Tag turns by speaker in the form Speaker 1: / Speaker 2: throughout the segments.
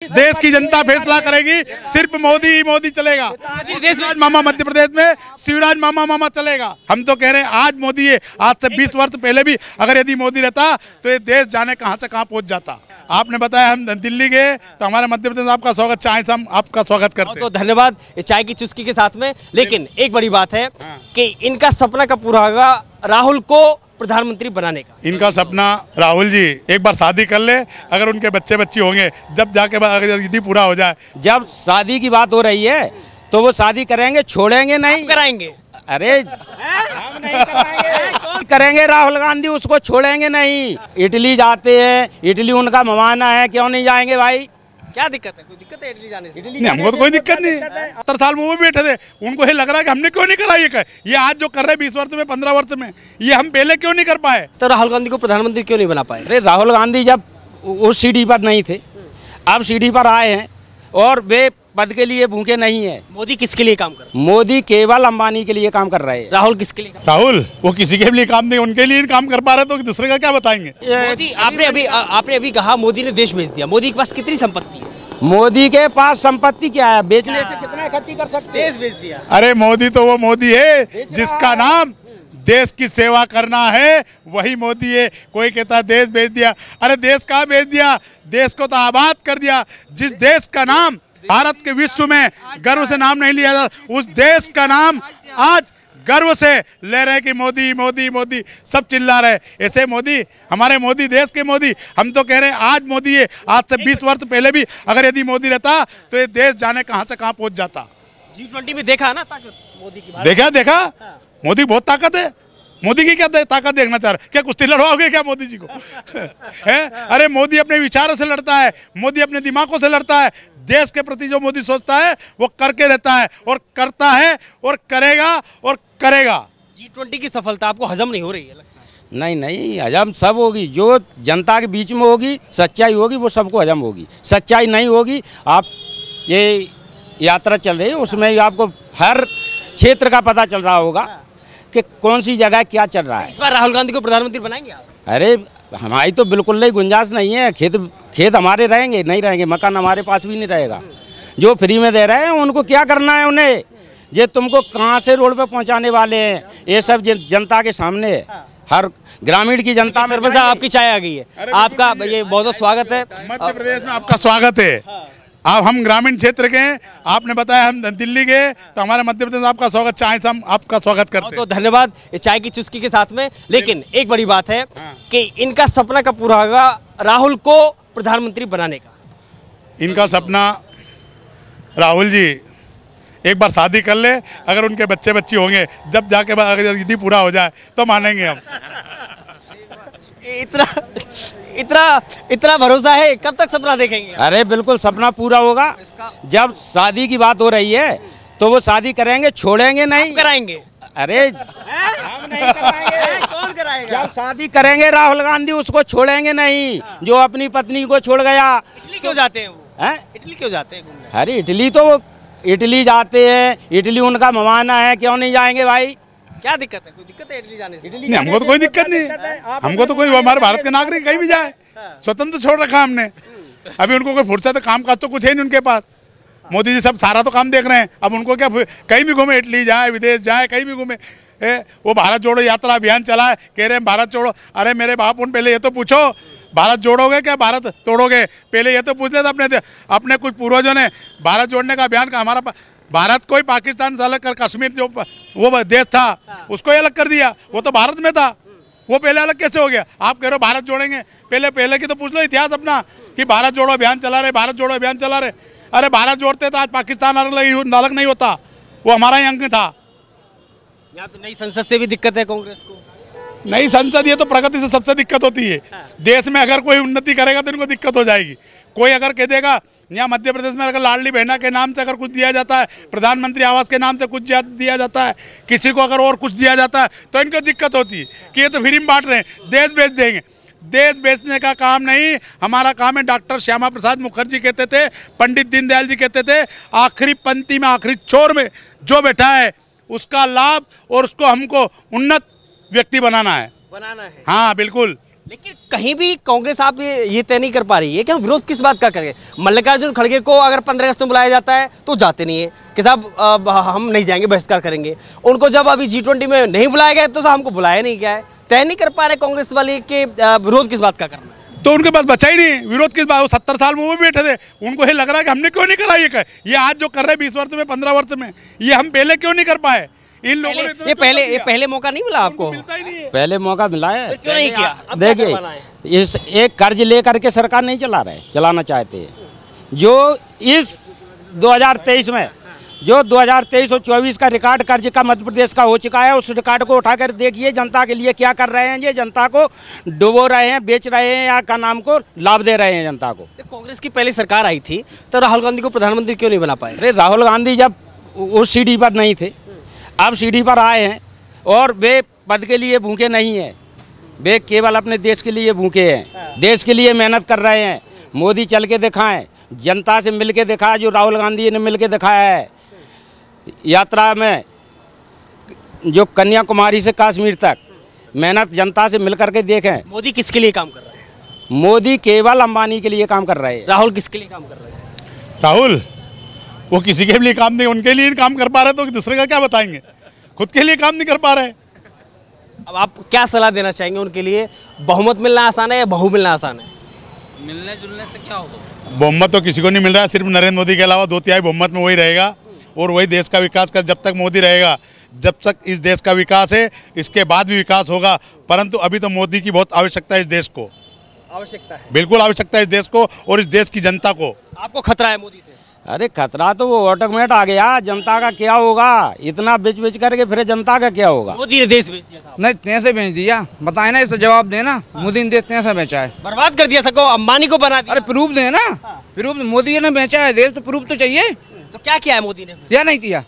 Speaker 1: देश की जनता फैसला करेगी, सिर्फ मोदी ही मोदी चलेगा। शिवराज मामा मध्य प्रदेश में शिवराज मामा चलेगा। हम तो कह रहे हैं आज मोदी है, आज से 20 वर्ष पहले भी अगर यदि मोदी रहता तो ये देश जाने कहां से कहां पहुंच जाता। आपने बताया हम दिल्ली गए तो हमारे मध्य प्रदेश में आपका स्वागत, चाय से हम आपका स्वागत करते हैं।
Speaker 2: तो धन्यवाद चाय की चुस्की के साथ में। लेकिन एक बड़ी बात है कि इनका सपना कब पूरा होगा राहुल को प्रधानमंत्री बनाने का?
Speaker 1: इनका सपना राहुल जी एक बार शादी कर ले, अगर उनके बच्चे बच्ची होंगे, जब जाके अगर यदि पूरा हो जाए।
Speaker 3: जब शादी की बात हो रही है तो वो शादी करेंगे, छोड़ेंगे नहीं।
Speaker 2: कराएंगे?
Speaker 3: अरे हम नहीं कराएंगे। करेंगे राहुल गांधी, उसको छोड़ेंगे नहीं। इटली जाते हैं, इटली उनका मेहमान है, क्यों नहीं जाएंगे भाई?
Speaker 2: क्या दिक्कत है? कोई दिक्कत है इटली जाने से?
Speaker 1: नहीं, हमको तो कोई दिक्कत नहीं। 70 साल में वो भी बैठे थे, उनको ये लग रहा है कि हमने क्यों नहीं करा ये आज जो कर रहे 20 वर्ष में 15 वर्ष में, ये हम पहले क्यों नहीं कर पाए।
Speaker 2: तो राहुल गांधी को प्रधानमंत्री क्यों नहीं बना पाए?
Speaker 3: अरे राहुल गांधी जब उस सीढ़ी पर नहीं थे, अब सीढ़ी पर आए हैं और वे पद के लिए भूखे नहीं है।
Speaker 2: मोदी किसके लिए काम कर रहे हैं?
Speaker 3: मोदी केवल अंबानी के लिए काम कर रहे हैं।
Speaker 2: राहुल किसके लिए?
Speaker 1: राहुल वो किसी के लिए काम नहीं, उनके लिए काम कर पा रहे तो दूसरे का क्या बताएंगे।
Speaker 2: मोदी आपने अभी कहा मोदी ने देश बेच दिया। मोदी के पास कितनी संपत्ति है?
Speaker 3: मोदी के पास संपत्ति क्या है? बेचने से कितना इकट्ठी कर सकते हैं?
Speaker 2: देश बेच दिया।
Speaker 1: अरे मोदी तो वो मोदी है जिसका नाम देश की सेवा करना है, वही मोदी है। कोई कहता है देश बेच दिया, अरे देश कहाँ बेच दिया, देश को तो आबाद कर दिया। जिस देश का नाम भारत के विश्व में गर्व से नाम नहीं लिया जाता, उस देश का नाम आज गर्व से ले रहे कि मोदी मोदी मोदी, सब चिल्ला रहे। ऐसे मोदी, हमारे मोदी, देश के मोदी। हम तो कह रहे हैं आज मोदी है, आज से 20 वर्ष पहले भी अगर यदि मोदी रहता तो ये देश जाने कहां से कहां पहुंच जाता।
Speaker 2: G20 में देखा ना ताकत मोदी की?
Speaker 1: देखा मोदी बहुत ताकत है। मोदी की क्या ताकत देखना चाह रहे? क्या कुश्ती लड़वाओगे क्या मोदी जी को? है? अरे मोदी अपने विचारों से लड़ता है, मोदी अपने दिमागों से लड़ता है। देश के प्रति जो मोदी सोचता है वो करके रहता है, और करता है और करेगा।
Speaker 2: G20 की सफलता आपको हजम नहीं हो रही है लगता है?
Speaker 3: नहीं, हजम सब होगी। जो जनता के बीच में होगी, सच्चाई होगी, वो सबको हजम होगी। सच्चाई नहीं होगी, आप ये यात्रा चल रही है उसमें आपको हर क्षेत्र का पता चल रहा होगा कि कौन सी जगह क्या चल रहा है।
Speaker 2: इस बार राहुल गांधी को प्रधानमंत्री बनाएंगे आप?
Speaker 3: अरे हमारी तो बिल्कुल नहीं गुंजाइश नहीं है। खेत हमारे रहेंगे नहीं रहेंगे, मकान हमारे पास भी नहीं रहेगा। जो फ्री में दे रहे हैं उनको क्या करना है उन्हें? ये तुमको कहाँ से रोड पे पहुँचाने वाले हैं? ये सब जनता के सामने, हर ग्रामीण की जनता में।
Speaker 2: सरपंच साहब आपकी चाय आ गई है, आपका ये बहुत बहुत स्वागत है।
Speaker 1: मध्य प्रदेश में आपका स्वागत है। आप हम ग्रामीण क्षेत्र के हैं, आपने बताया हम दिल्ली गए तो हमारे मध्य प्रदेश में आपका स्वागत, चाय से हम आपका स्वागत करते हैं।
Speaker 2: तो धन्यवाद चाय की चुस्की के साथ में। लेकिन एक बड़ी बात है कि इनका सपना कब पूरा होगा राहुल को प्रधानमंत्री बनाने का?
Speaker 1: इनका सपना राहुल जी एक बार शादी कर ले, अगर उनके बच्चे बच्ची होंगे, जब जाके अगर यदि पूरा हो जाए तो मानेंगे हम।
Speaker 2: इतना भरोसा है? कब तक सपना देखेंगे?
Speaker 3: अरे बिल्कुल सपना पूरा होगा। जब शादी की बात हो रही है तो वो शादी करेंगे, छोड़ेंगे नहीं।
Speaker 2: कराएंगे?
Speaker 3: अरे हम नहीं कराएंगे।
Speaker 2: कौन कराएगा?
Speaker 3: जब शादी करेंगे राहुल गांधी, उसको छोड़ेंगे नहीं। जो अपनी पत्नी को छोड़ गया।
Speaker 2: इटली क्यों जाते हैं वो? इटली क्यों जाते हैं घूमने?
Speaker 3: अरे इटली तो वो इटली जाते हैं, इटली उनका मेहमान है, क्यों नहीं जाएंगे भाई?
Speaker 2: क्या दिक्कत है? कोई दिक्कत है इटली जाने से?
Speaker 1: नहीं, हमको तो कोई दिक्कत नहीं। हमको तो कोई, हमारे भारत के नागरिक कहीं भी जाए, स्वतंत्र छोड़ रखा हमने। अभी उनको कोई फुर्सत काम काज तो कुछ है नहीं उनके पास। मोदी जी सब सारा तो काम देख रहे हैं, अब उनको क्या, कहीं भी घूमे, इटली जाए, विदेश जाए, कहीं भी घूमे। वो भारत जोड़ो यात्रा अभियान चला है, कह रहे हैं भारत जोड़ो। अरे मेरे बाप, उन पहले ये तो पूछो भारत जोड़ोगे क्या भारत तोड़ोगे? पहले ये तो पूछ लेते अपने कुछ पूर्वजों ने। भारत जोड़ने का अभियान का हमारा भारत को ही पाकिस्तान से अलग कर, कश्मीर जो वो देश था उसको ही अलग कर दिया। वो तो भारत में था, वो पहले अलग कैसे हो गया? आप कह रहे हो भारत जोड़ेंगे, पहले की तो पूछ लो इतिहास अपना कि भारत जोड़ो अभियान चला रहे, भारत जोड़ो अभियान चला रहे। अरे भारत जोड़ते तो आज पाकिस्तान अलग नहीं होता, वो हमारा ही अंग था।
Speaker 2: यहाँ तो नई संसद से भी दिक्कत है कांग्रेस को।
Speaker 1: नई संसद, ये तो प्रगति से सबसे दिक्कत होती है। देश में अगर कोई उन्नति करेगा तो इनको दिक्कत हो जाएगी। कोई अगर कह देगा यहाँ मध्य प्रदेश में अगर लाडली बहना के नाम से अगर कुछ दिया जाता है, प्रधानमंत्री आवास के नाम से कुछ दिया जाता है, किसी को अगर और कुछ दिया जाता है तो इनको दिक्कत होती है कि ये तो फ्री में बांट रहे हैं, देश बेच देंगे। देश बेचने का काम नहीं, हमारा काम है। डॉक्टर श्यामा प्रसाद मुखर्जी कहते थे, पंडित दीनदयाल जी कहते थे, आखिरी पंक्ति में, आखिरी छोर में जो बैठा है उसका लाभ और उसको हमको उन्नत व्यक्ति बनाना है।
Speaker 2: हाँ बिल्कुल। लेकिन कहीं भी कांग्रेस आप ये तय नहीं कर पा रही है कि हम विरोध किस बात का करें। मल्लिकार्जुन खड़गे को अगर 15 अगस्त में बुलाया जाता है तो जाते नहीं है कि साहब हम नहीं जाएंगे, बहिष्कार करेंगे। उनको जब अभी G20 में नहीं बुलाया गया तो हमको बुलाया नहीं गया है। तय नहीं कर पा रहे कांग्रेस वाले के विरोध किस बात का करना है।
Speaker 1: तो उनके पास बचा ही नहीं विरोध किस बात। वो 70 साल में वो भी बैठे थे, उनको ये लग रहा है कि हमने क्यों नहीं करा ये आज जो कर रहे हैं 20 वर्ष में 15 वर्ष में, ये हम पहले क्यों नहीं कर पाए। इन लोगों ने
Speaker 2: ये पहले मौका नहीं मिला आपको?
Speaker 1: मिलता ही नहीं है।
Speaker 3: पहले मौका मिला है,
Speaker 2: क्यों नहीं किया?
Speaker 3: देखिए इस एक कर्ज लेकर के सरकार नहीं चलाना चाहते हैं। जो इस 2023 में जो 2023 और 24 का रिकॉर्ड कर्ज का मध्य प्रदेश का हो चुका है, उस रिकॉर्ड को उठाकर देखिए जनता के लिए क्या कर रहे हैं। ये जनता को डुबो रहे हैं, बेच रहे हैं, या का नाम को लाभ दे रहे हैं जनता को।
Speaker 2: कांग्रेस की पहली सरकार आई थी तो राहुल गांधी को प्रधानमंत्री क्यों नहीं बना पाए?
Speaker 3: अरे राहुल गांधी जब उस सीढ़ी पर नहीं थे, अब सीढ़ी पर आए हैं और वे पद के लिए भूखे नहीं हैं, वे केवल अपने देश के लिए भूखे हैं, देश के लिए मेहनत कर रहे हैं। मोदी चल के दिखाएं, जनता से मिल के दिखाया, जो राहुल गांधी ने मिल के दिखाया है यात्रा में, जो कन्याकुमारी से कश्मीर तक मेहनत जनता से मिल करके देखें।
Speaker 2: मोदी किसके लिए काम कर रहे हैं?
Speaker 3: मोदी केवल अंबानी के लिए काम कर रहे हैं।
Speaker 2: राहुल किसके लिए काम कर रहे हैं?
Speaker 1: राहुल वो किसी के लिए काम नहीं, उनके लिए काम कर पा रहे तो दूसरे का क्या बताएंगे। खुद के लिए काम नहीं कर पा रहे।
Speaker 2: अब आप क्या सलाह देना चाहेंगे उनके लिए? बहुमत मिलना आसान है या बहु मिलना आसान है?
Speaker 3: मिलने जुलने से क्या होगा?
Speaker 1: बहुमत तो किसी को नहीं मिल रहा है, सिर्फ नरेंद्र मोदी के अलावा 2/3 बहुमत में वही रहेगा और वही देश का विकास कर। जब तक मोदी रहेगा, जब तक इस देश का विकास है, इसके बाद भी विकास होगा। परंतु अभी तो मोदी की बहुत आवश्यकता है इस देश को,
Speaker 2: आवश्यकता है,
Speaker 1: बिल्कुल आवश्यकता है इस देश को और इस देश की जनता को।
Speaker 2: आपको खतरा है मोदी से?
Speaker 3: अरे खतरा तो वो ऑटोमेट आ गया, जनता का क्या होगा। इतना बेच करके फिर जनता का क्या होगा।
Speaker 2: मोदी ने देश बेच दिया साहब।
Speaker 4: नहीं, तें से बेच दिया, बताए ना, इसका जवाब देना। मोदी ने देश तें से बेचा है,
Speaker 2: बर्बाद कर दिया सबको, अंबानी को बना दिया।
Speaker 4: अरे प्रूफ देना, प्रूफ। मोदी ने बेचा है देश तो प्रूफ तो चाहिए।
Speaker 2: तो क्या किया है मोदी ने?
Speaker 4: क्या नहीं किया?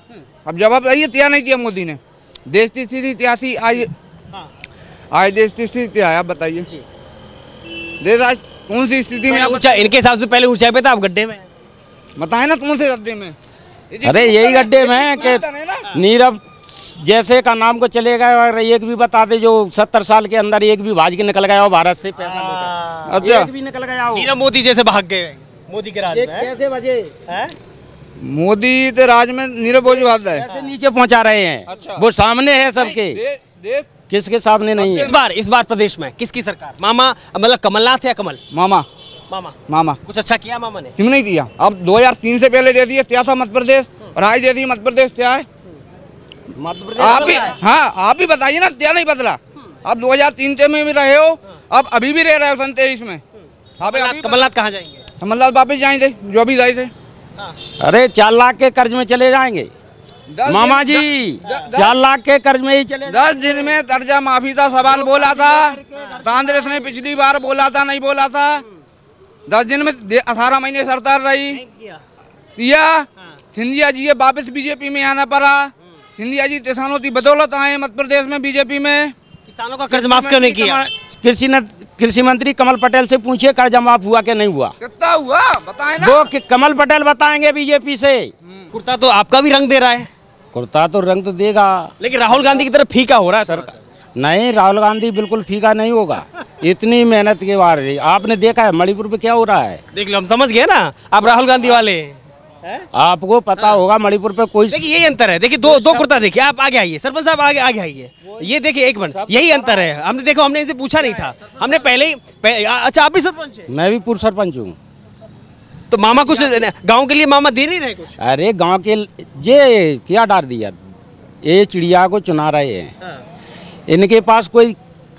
Speaker 4: अब जवाब आइए, क्या नहीं किया मोदी ने। देश की स्थिति त्यासी आई, आज देश की स्थिति क्या है आप बताइए। देश आज कौन सी स्थिति में?
Speaker 2: इनके हिसाब से पहले ऊंचाई पे था, अब गड्ढे में
Speaker 4: बताए ना कौन से गड्ढे में।
Speaker 3: अरे यही गड्ढे में कि नीरव जैसे का नाम को चलेगा। और एक भी बता दे जो 70 साल के अंदर एक भी भाज के निकल गया हो भारत से पैसा लेकर।
Speaker 4: अच्छा,
Speaker 3: एक भी निकल गया हो।
Speaker 2: नीरव मोदी जैसे भाग गए मोदी के राज में।
Speaker 3: कैसे बजे
Speaker 4: मोदी तो राज में नीरव मोदी भाग रहा है,
Speaker 3: कैसे नीचे पहुंचा रहे हैं।
Speaker 4: अच्छा।
Speaker 3: वो सामने है सबके,
Speaker 4: देश
Speaker 3: किसके सामने नहीं है।
Speaker 2: इस बार प्रदेश में किसकी सरकार? मामा मतलब कमलनाथ या कमल?
Speaker 4: मामा
Speaker 2: मामा कुछ अच्छा किया मामा ने?
Speaker 4: क्यों नहीं किया? अब 2003 से पहले दे दिए, क्या था मध्य प्रदेश, और आज दे दिए मध्य प्रदेश क्या है। आप भी, हाँ आप भी बताइए ना, क्या नहीं बदला। अब 2003 से में भी रहे हो, अब अभी भी रह रहे हो 2023 में।
Speaker 2: कमलनाथ कहाँ जाएंगे?
Speaker 4: कमलनाथ वापिस जाएंगे जो भी गए थे।
Speaker 3: अरे 4 लाख के कर्ज में चले जाएंगे मामा जी, 4 लाख के कर्ज में ही चले।
Speaker 4: 10 दिन में कर्जा माफी का सवाल बोला था कांग्रेस ने, पिछली बार बोला था, नहीं बोला था। 10 दिन में 18 महीने सरकार रही, किया। सिंधिया जी वापस बीजेपी में आना पड़ा। सिंधिया जी किसानों की बदौलत आए मध्य प्रदेश में बीजेपी में।
Speaker 2: किसानों का कर्ज माफ क्यों नहीं किया?
Speaker 3: कृषि मंत्री कमल पटेल से पूछिए कर्ज माफ हुआ कि नहीं हुआ।
Speaker 4: कितना हुआ बताए ना।
Speaker 3: वो कमल पटेल बताएंगे बीजेपी से।
Speaker 2: कुर्ता तो आपका भी रंग दे रहा है।
Speaker 3: कुर्ता तो रंग तो देगा,
Speaker 2: लेकिन राहुल गांधी की तरफ फीका हो रहा है सरकार।
Speaker 3: नहीं, राहुल गांधी बिल्कुल फीका नहीं होगा। इतनी मेहनत के बाद आपने देखा है मणिपुर में क्या हो रहा है।
Speaker 2: देख लो, हम समझ गए ना, आप राहुल गांधी वाले
Speaker 3: आपको पता होगा मणिपुर पे कोई।
Speaker 2: देखिए यही अंतर है। देखिए दो कुर्ता देखिए, आप आगे आइए, सरपंच साहब आगे आइए। ये देखिए एक मिनट, यही अंतर है। हमने देखो, हमने इनसे पूछा नहीं था, हमने पहले ही। अच्छा, आप भी सरपंच हैं?
Speaker 3: मैं भी पूर्व सरपंच हूँ।
Speaker 2: तो मामा कुछ गांव के लिए मामा दे नहीं रहे कुछ?
Speaker 3: अरे गांव के जे क्या डाल दिया, ये चिड़िया को चुना रहे हैं। इनके पास कोई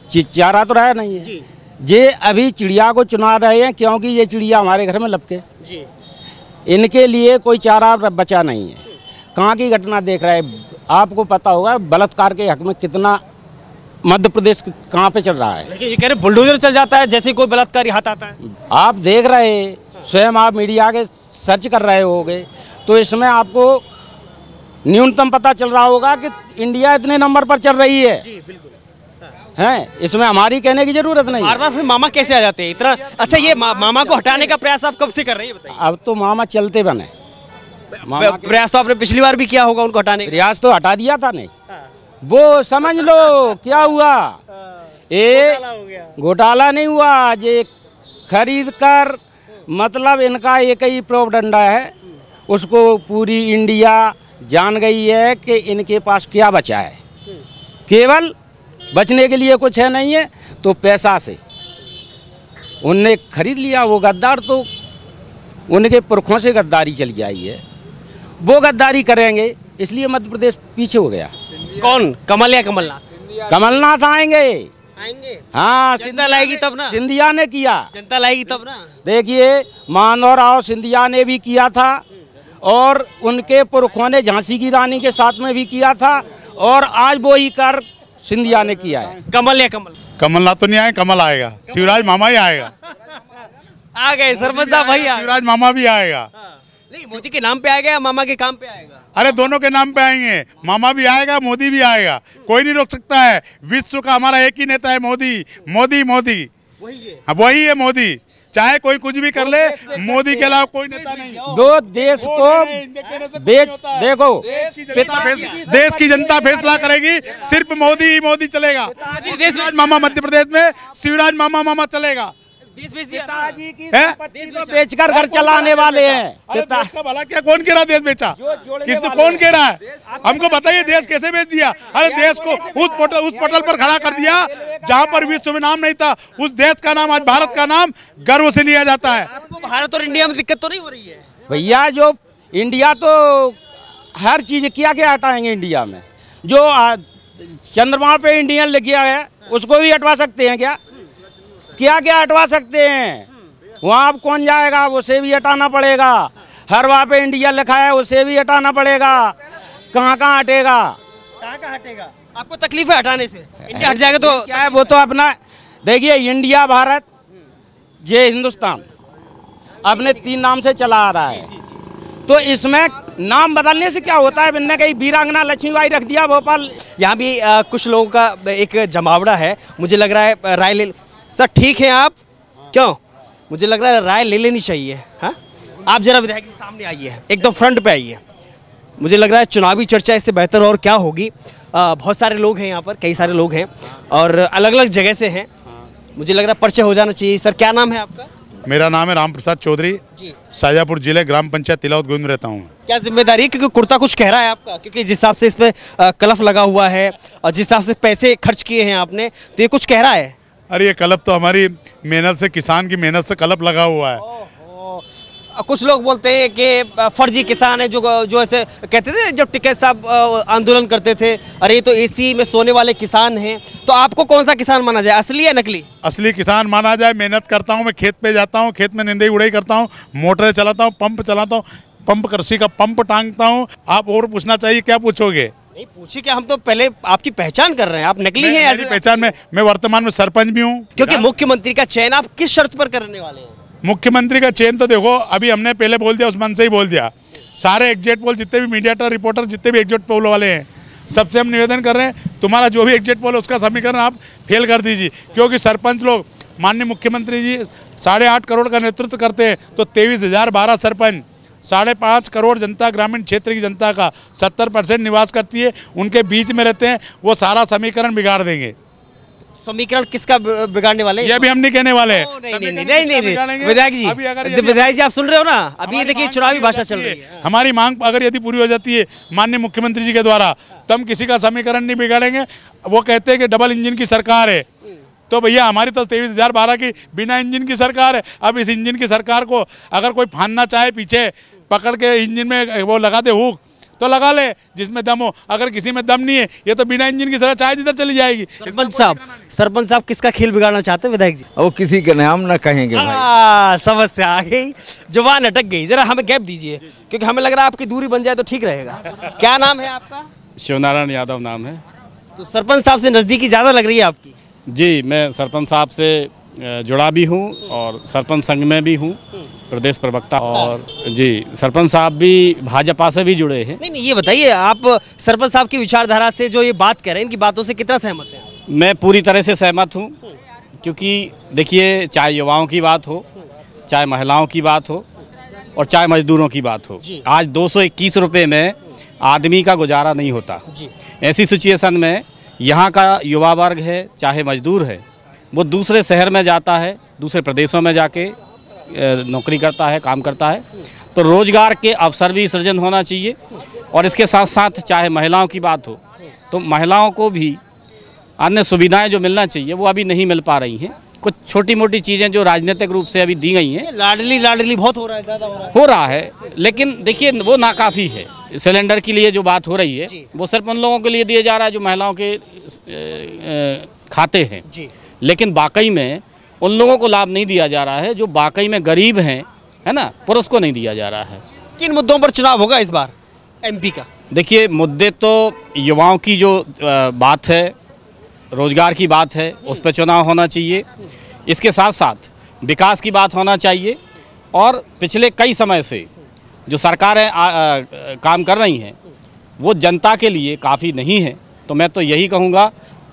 Speaker 3: चारा तो रहा नहीं है। जे अभी चिड़िया को चुना रहे हैं क्योंकि ये चिड़िया हमारे घर में लपके। इनके लिए कोई चारा बचा नहीं है। कहाँ की घटना देख रहे हैं, आपको पता होगा बलात्कार के हक में कितना मध्य प्रदेश कहाँ पे चल रहा है।
Speaker 2: लेकिन ये कह रहे बुलडोजर चल जाता है जैसे कोई बलात्कारी हाथ आता है।
Speaker 3: आप देख रहे हैं, स्वयं आप मीडिया के सर्च कर रहे होगे तो इसमें आपको न्यूनतम पता चल रहा होगा कि इंडिया इतने नंबर पर चल रही है।
Speaker 2: जी बिल्कुल
Speaker 3: हैं, इसमें हमारी कहने की जरूरत नहीं।
Speaker 2: बार बार मामा कैसे आ जाते हैं इतना? अच्छा, ये मामा को हटाने का प्रयास आप कब से कर रहे हैं बताइए?
Speaker 3: अब तो मामा चलते बने।
Speaker 2: प्रयास तो आपने पिछली बार भी किया होगा उनको हटाने का।
Speaker 3: प्रयास तो हटा दिया था नहीं। वो समझ लो क्या हुआ, घोटाला नहीं हुआ, ये खरीद कर मतलब इनका एक ही प्रोपगेंडा है, उसको पूरी इंडिया जान गई है कि इनके पास क्या बचा है। केवल बचने के लिए कुछ है नहीं है, तो पैसा से उनने खरीद लिया। वो गद्दार तो उनके पुरखों से गद्दारी चली आई है, वो गद्दारी करेंगे, इसलिए मध्य प्रदेश पीछे हो गया।
Speaker 2: कौन, कमल या कमलनाथ?
Speaker 3: कमलनाथ आएंगे। हाँ,
Speaker 2: जनता लाएगी तब ना।
Speaker 3: सिंधिया ने किया,
Speaker 2: जनता लाएगी तब ना।
Speaker 3: देखिए माधवराव सिंधिया ने भी किया था, और उनके पुरखों ने झांसी की रानी के साथ में भी किया था, और आज वो ही कर सिंधिया ने किया है।
Speaker 2: कमल या कमल?
Speaker 1: कमलनाथ तो नहीं आए, कमल आएगा, शिवराज मामा ही आएगा।
Speaker 2: आ गए सरपंच साहब भैया।
Speaker 1: शिवराज मामा भी आएगा।
Speaker 2: नहीं, मोदी के नाम पे आएगा या मामा के काम पे आएगा?
Speaker 1: अरे दोनों के नाम पे आएंगे, मामा भी आएगा, मोदी भी आएगा, कोई नहीं रोक सकता है। विश्व का हमारा एक ही नेता है, मोदी, मोदी, मोदी, वही है मोदी। चाहे कोई कुछ भी कर ले, मोदी के अलावा कोई नेता नहीं।
Speaker 3: दो देश को बेच, देखो
Speaker 1: देश की जनता फैसला करेगी, सिर्फ मोदी ही मोदी चलेगा। शिवराज मामा मध्य प्रदेश में, शिवराज मामा चलेगा।
Speaker 2: देश बेच दिया,
Speaker 3: पिताजी की संपत्ति को बेचकर घर चलाने वाले हैं।
Speaker 1: अरे देश का भला क्या, कौन कह रहा देश बेचा? किसने, कौन कह रहा है? हमको बताइए देश कैसे बेच दिया? अरे देश को उस पटल पर खड़ा कर दिया जहां पर विश्व में नाम नहीं था। उस देश का नाम, आज भारत का नाम गर्व से लिया जाता है।
Speaker 2: आपको भारत और इंडिया में दिक्कत तो नहीं हो रही है
Speaker 3: भैया? जो इंडिया तो हर चीज क्या क्या हटाएंगे इंडिया में? जो चंद्रमा पे इंडियन लिखा है उसको भी हटवा सकते हैं क्या? क्या क्या हटवा सकते हैं? वहाँ अब कौन जाएगा? उसे भी हटाना पड़ेगा। हर वहाँ पे इंडिया लिखा है, उसे भी हटाना पड़ेगा। कहाँ कहाँ हटेगा?
Speaker 2: कहाँ हटेगा? आपको तकलीफ है हटाने से? इंडिया हट जाएगा तो
Speaker 3: क्या है? वो तो अपना देखिए, इंडिया, भारत, ये हिंदुस्तान अपने 3 नाम से चला आ रहा है। तो इसमें नाम बदलने से क्या होता है? मैंने कहीं वीरांगना लक्ष्मीबाई रख दिया भोपाल।
Speaker 2: यहाँ भी कुछ लोगों का एक जमावड़ा है। मुझे लग रहा है राय ले, सर ठीक है आप? क्यों? मुझे लग रहा है राय ले लेनी चाहिए। हाँ, आप जरा विधायक जी सामने आइए, एकदम फ्रंट पे आइए। मुझे लग रहा है चुनावी चर्चा इससे बेहतर और क्या होगी। बहुत सारे लोग हैं यहाँ पर, कई सारे लोग हैं और अलग अलग जगह से हैं। मुझे लग रहा है परिचय हो जाना चाहिए। सर क्या नाम है आपका?
Speaker 1: मेरा नाम है राम प्रसाद चौधरी, शाजापुर जिले, ग्राम पंचायत तिलावत गोविंद में रहता हूँ।
Speaker 2: क्या जिम्मेदारी है? क्योंकि कुर्ता कुछ कह रहा है आपका, क्योंकि जिस हिसाब से इस पे कलफ लगा हुआ है और जिस हिसाब से पैसे खर्च किए हैं आपने, तो ये कुछ कह रहा है।
Speaker 1: अरे ये कलप तो हमारी मेहनत से, किसान की मेहनत से कलप लगा हुआ है।
Speaker 2: कुछ लोग बोलते हैं कि फर्जी किसान है, जो ऐसे कहते थे जब टिकैत साहब आंदोलन करते थे, अरे ये तो एसी में सोने वाले किसान हैं। तो आपको कौन सा किसान माना जाए, असली या नकली?
Speaker 1: असली किसान माना जाए। मेहनत करता हूँ, मैं खेत पे जाता हूँ, खेत में निंदाई उड़ाई करता हूँ, मोटर चलाता हूँ, पंप चलाता हूँ, पंप कृषि का पंप टांगता हूँ। आप और पूछना चाहिए, क्या पूछोगे?
Speaker 2: नहीं पूछिए, क्या हम तो पहले आपकी पहचान कर रहे हैं, आप नकली हैं।
Speaker 1: ऐसी पहचान में मैं वर्तमान में सरपंच भी हूँ।
Speaker 2: क्योंकि मुख्यमंत्री का चयन आप किस शर्त पर करने वाले हैं?
Speaker 1: मुख्यमंत्री का चयन तो देखो, अभी हमने पहले बोल दिया, उस मन से ही बोल दिया। सारे एग्जिट पोल, जितने भी मीडिया रिपोर्टर, जितने भी एग्जिट पोल वाले हैं, सबसे हम निवेदन कर रहे हैं, तुम्हारा जो भी एग्जिट पोल है उसका समीकरण आप फेल कर दीजिए। क्योंकि सरपंच लोग, माननीय मुख्यमंत्री जी 8.5 करोड़ का नेतृत्व करते हैं, तो 23,012 सरपंच, 5.5 करोड़ जनता, ग्रामीण क्षेत्र की जनता का 70% निवास करती है, उनके बीच में रहते हैं। वो सारा समीकरण बिगाड़ देंगे।
Speaker 2: समीकरण किसका बिगाड़ने वाले?
Speaker 1: ये भी हम नहीं कहने वाले हैं।
Speaker 2: नहीं विधायक जी आप सुन रहे हो ना, अभी ये देखिए चुनावी भाषा चल रही है।
Speaker 1: हमारी मांग अगर यदि पूरी हो जाती है माननीय मुख्यमंत्री जी के द्वारा, तो हम किसी का समीकरण नहीं बिगाड़ेंगे। वो कहते हैं कि डबल इंजन की सरकार है, तो भैया हमारी तो 23,012 की बिना इंजन की सरकार है। अब इस इंजन की सरकार को अगर कोई फांदना चाहे, पीछे पकड़ के इंजन में वो लगा दे हुक, तो लगा ले जिसमें दम हो। अगर किसी में दम नहीं है, ये तो बिना इंजन की सरकार चाहे जिधर चली जाएगी। सरपंच साहब किसका खेल बिगाड़ना चाहते हैं विधायक जी?
Speaker 5: वो किसी का नाम ना कहेंगे भाई।
Speaker 2: समस्या आ गई, जुबान अटक गई। जरा हमें गैप दीजिए, क्योंकि हमें लग रहा है आपकी दूरी बन जाए तो ठीक रहेगा। क्या नाम है आपका?
Speaker 6: शिवनारायण यादव नाम है।
Speaker 2: तो सरपंच साहब से नजदीकी ज्यादा लग रही है आपकी।
Speaker 6: जी, मैं सरपंच साहब से जुड़ा भी हूँ और सरपंच संघ में भी हूँ, प्रदेश प्रवक्ता। और जी, सरपंच साहब भी भाजपा से भी जुड़े हैं।
Speaker 2: नहीं, ये बताइए आप सरपंच साहब की विचारधारा से जो ये बात कह रहे हैं, इनकी बातों से कितना सहमत हैं?
Speaker 6: मैं पूरी तरह से सहमत हूँ, क्योंकि देखिए, चाहे युवाओं की बात हो, चाहे महिलाओं की बात हो और चाहे मजदूरों की बात हो, आज 221 रुपये में आदमी का गुजारा नहीं होता। ऐसी सिचुएशन में यहाँ का युवा वर्ग है, चाहे मजदूर है, वो दूसरे शहर में जाता है, दूसरे प्रदेशों में जाके नौकरी करता है, काम करता है। तो रोज़गार के अवसर भी सृजन होना चाहिए। और इसके साथ साथ चाहे महिलाओं की बात हो तो महिलाओं को भी अन्य सुविधाएं जो मिलना चाहिए वो अभी नहीं मिल पा रही हैं। कुछ छोटी मोटी चीज़ें जो राजनीतिक रूप से अभी दी गई हैं,
Speaker 2: लाडली बहुत हो रहा है, ज़्यादा
Speaker 6: हो रहा है, लेकिन देखिए वो नाकाफ़ी है। सिलेंडर के लिए जो बात हो रही है वो सिर्फ उन लोगों के लिए दिया जा रहा है जो महिलाओं के खाते हैं, लेकिन वाकई में उन लोगों को लाभ नहीं दिया जा रहा है जो वाकई में गरीब हैं, है ना, पुरुष को नहीं दिया जा रहा है।
Speaker 2: किन मुद्दों पर चुनाव होगा इस बार एमपी का?
Speaker 6: देखिए मुद्दे तो युवाओं की जो बात है, रोज़गार की बात है, उस पर चुनाव होना चाहिए। इसके साथ साथ विकास की बात होना चाहिए। और पिछले कई समय से जो सरकारें काम कर रही हैं वो जनता के लिए काफ़ी नहीं है। तो मैं तो यही कहूँगा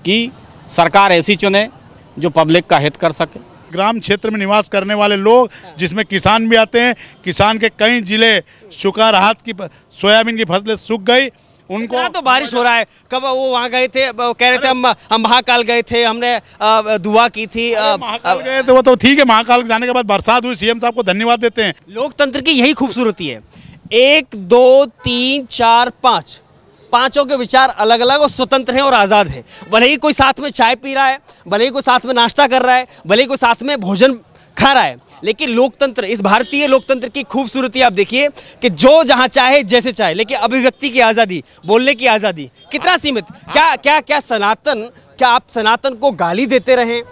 Speaker 6: कि सरकार ऐसी चुने जो पब्लिक का हित कर सके।
Speaker 1: ग्राम क्षेत्र में निवास करने वाले लोग, जिसमें किसान भी आते हैं, किसान के कई जिले सूखा राहत की, सोयाबीन की फसलें सूख गई, उनको
Speaker 2: तो बारिश हो रहा है। कब वो वहाँ गए थे, वो कह रहे थे हम महाकाल गए थे, हमने दुआ की थी।
Speaker 1: महाकाल गए थे वो तो ठीक है, महाकाल जाने के बाद बरसात हुई, सीएम साहब को धन्यवाद देते हैं।
Speaker 2: लोकतंत्र की यही खूबसूरती है। 1 2 3 4 5 पांचों के विचार अलग अलग और स्वतंत्र हैं और आज़ाद हैं। भले ही कोई साथ में चाय पी रहा है, भले ही कोई साथ में नाश्ता कर रहा है, भले ही कोई साथ में भोजन खा रहा है, लेकिन लोकतंत्र, इस भारतीय लोकतंत्र की खूबसूरती आप देखिए कि जो जहां चाहे जैसे चाहे, लेकिन अभिव्यक्ति की आज़ादी, बोलने की आज़ादी कितना सीमित। क्या आप सनातन को गाली देते रहें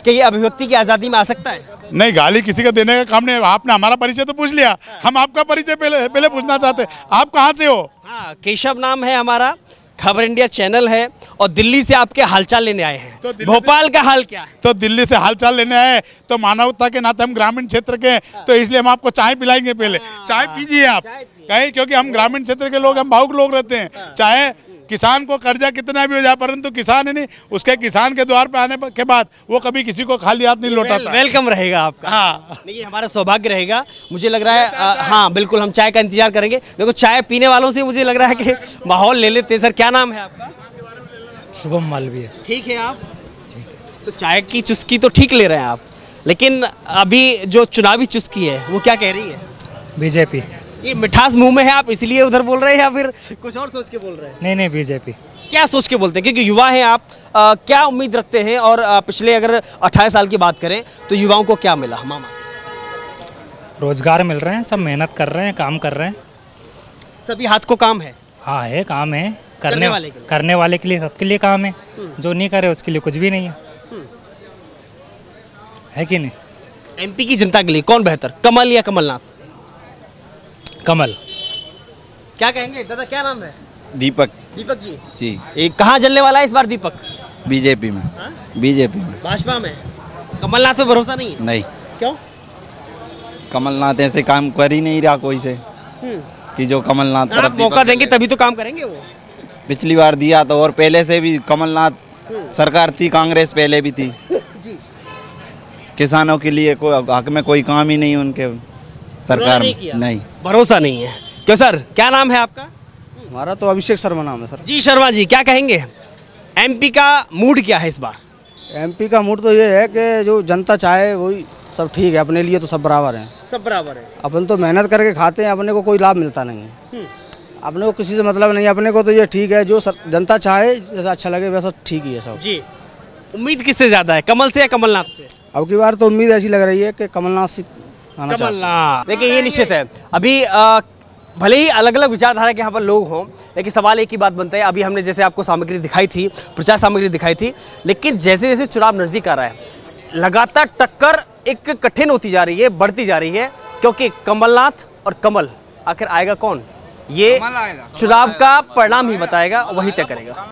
Speaker 2: कि ये अभिव्यक्ति की आज़ादी में आ सकता है?
Speaker 1: नहीं, गाली किसी का देने का काम नहीं। आपने हमारा परिचय तो पूछ लिया, हम आपका परिचय पहले पूछना चाहते हैं। आप कहाँ से हो?
Speaker 2: हाँ, केशव नाम है हमारा, खबर इंडिया चैनल है और दिल्ली से आपके हालचाल लेने आए हैं। तो भोपाल का हाल क्या है?
Speaker 1: तो दिल्ली से हालचाल लेने आए, तो मानवता के नाते हम ग्रामीण क्षेत्र के, तो इसलिए हम आपको चाय पिलाएंगे। पहले चाय पीजिए आप, कहीं, क्योंकि हम ग्रामीण क्षेत्र के लोग, हम भावुक लोग रहते हैं। चाहे किसान को कर्जा कितना भी हो जाए, परंतु किसान है नहीं, उसके किसान के द्वार पे आने के बाद वो कभी किसी को खाली हाथ नहीं लौटाता।
Speaker 2: वेलकम रहेगा आपका। हाँ, नहीं, हमारा सौभाग्य रहेगा, मुझे लग रहा है। हाँ बिल्कुल, हम चाय का इंतजार करेंगे। देखो चाय पीने वालों से मुझे लग रहा है कि माहौल ले लेते हैं। सर क्या नाम है आपका?
Speaker 7: शुभम मालवीय।
Speaker 2: ठीक है आप? तो चाय की चुस्की तो ठीक ले रहे हैं आप, लेकिन अभी जो चुनावी चुस्की है वो क्या कह रही है?
Speaker 7: बीजेपी।
Speaker 2: ये मिठास मुंह में है, आप इसलिए उधर बोल रहे हैं या फिर कुछ और सोच के बोल रहे हैं?
Speaker 7: नहीं, बीजेपी।
Speaker 2: क्या सोच के बोलते हैं? क्योंकि युवा हैं आप, क्या उम्मीद रखते हैं? और पिछले अगर 18 साल की बात करें तो युवाओं को क्या मिला मामा से?
Speaker 7: रोजगार मिल रहे हैं, सब मेहनत कर रहे हैं, काम कर रहे हैं,
Speaker 2: सभी हाथ को काम है।
Speaker 7: हाँ है, काम है, करने वाले के लिए सबके लिए काम है। जो नहीं करे उसके लिए कुछ भी नहीं है कि नहीं?
Speaker 2: एमपी की जनता के लिए कौन बेहतर, कमल या कमलनाथ?
Speaker 7: कमल।
Speaker 2: क्या कहेंगे दादा, क्या नाम है?
Speaker 5: दीपक।
Speaker 2: दीपक जी।
Speaker 5: जी।
Speaker 2: कहाँ जलने वाला है इस बार दीपक?
Speaker 5: बीजेपी में। बीजेपी में।
Speaker 2: भाजपा में? कमलनाथ पे भरोसा नहीं है?
Speaker 5: नहीं।
Speaker 2: क्यों?
Speaker 5: कमलनाथ ऐसे काम कर ही नहीं रहा कोई से कि जो कमलनाथ
Speaker 2: आप मौका देंगे तभी तो काम करेंगे वो।
Speaker 5: पिछली बार दिया तो, और पहले से भी कमलनाथ सरकार थी, कांग्रेस पहले भी थी। किसानों के लिए कोई हक में कोई काम ही नहीं उनके सरकार नहीं,
Speaker 2: भरोसा नहीं है। क्यों सर, क्या नाम है आपका?
Speaker 8: हमारा तो अभिषेक शर्मा नाम है सर।
Speaker 2: जी शर्मा जी, क्या कहेंगे एमपी का मूड क्या है इस बार?
Speaker 8: एमपी का मूड तो ये है कि जो जनता चाहे वही सब ठीक है, अपने लिए तो सब बराबर हैं।
Speaker 2: सब बराबर है।
Speaker 8: अपन तो मेहनत करके खाते हैं, अपने को कोई लाभ मिलता नहीं है, अपने को किसी से मतलब नहीं। अपने को तो ये ठीक है, जो जनता चाहे जैसा अच्छा लगे वैसा ठीक ही है सब।
Speaker 2: जी। उम्मीद किससे ज्यादा है, कमल से या कमलनाथ से?
Speaker 8: अब की बार तो उम्मीद ऐसी लग रही है कि कमलनाथ से आना चाहते हैं।
Speaker 2: कमलनाथ। देखिए ये निश्चित है, अभी भले ही अलग अलग विचारधारा के यहाँ पर लोग हों, लेकिन सवाल एक ही बात बनता है। अभी हमने जैसे आपको सामग्री दिखाई थी, प्रचार सामग्री दिखाई थी, लेकिन जैसे जैसे चुनाव नज़दीक आ रहा है लगातार टक्कर एक कठिन होती जा रही है, बढ़ती जा रही है, क्योंकि कमलनाथ और कमल आखिर आएगा कौन, ये चुनाव का परिणाम ही बताएगा, वही तय करेगा।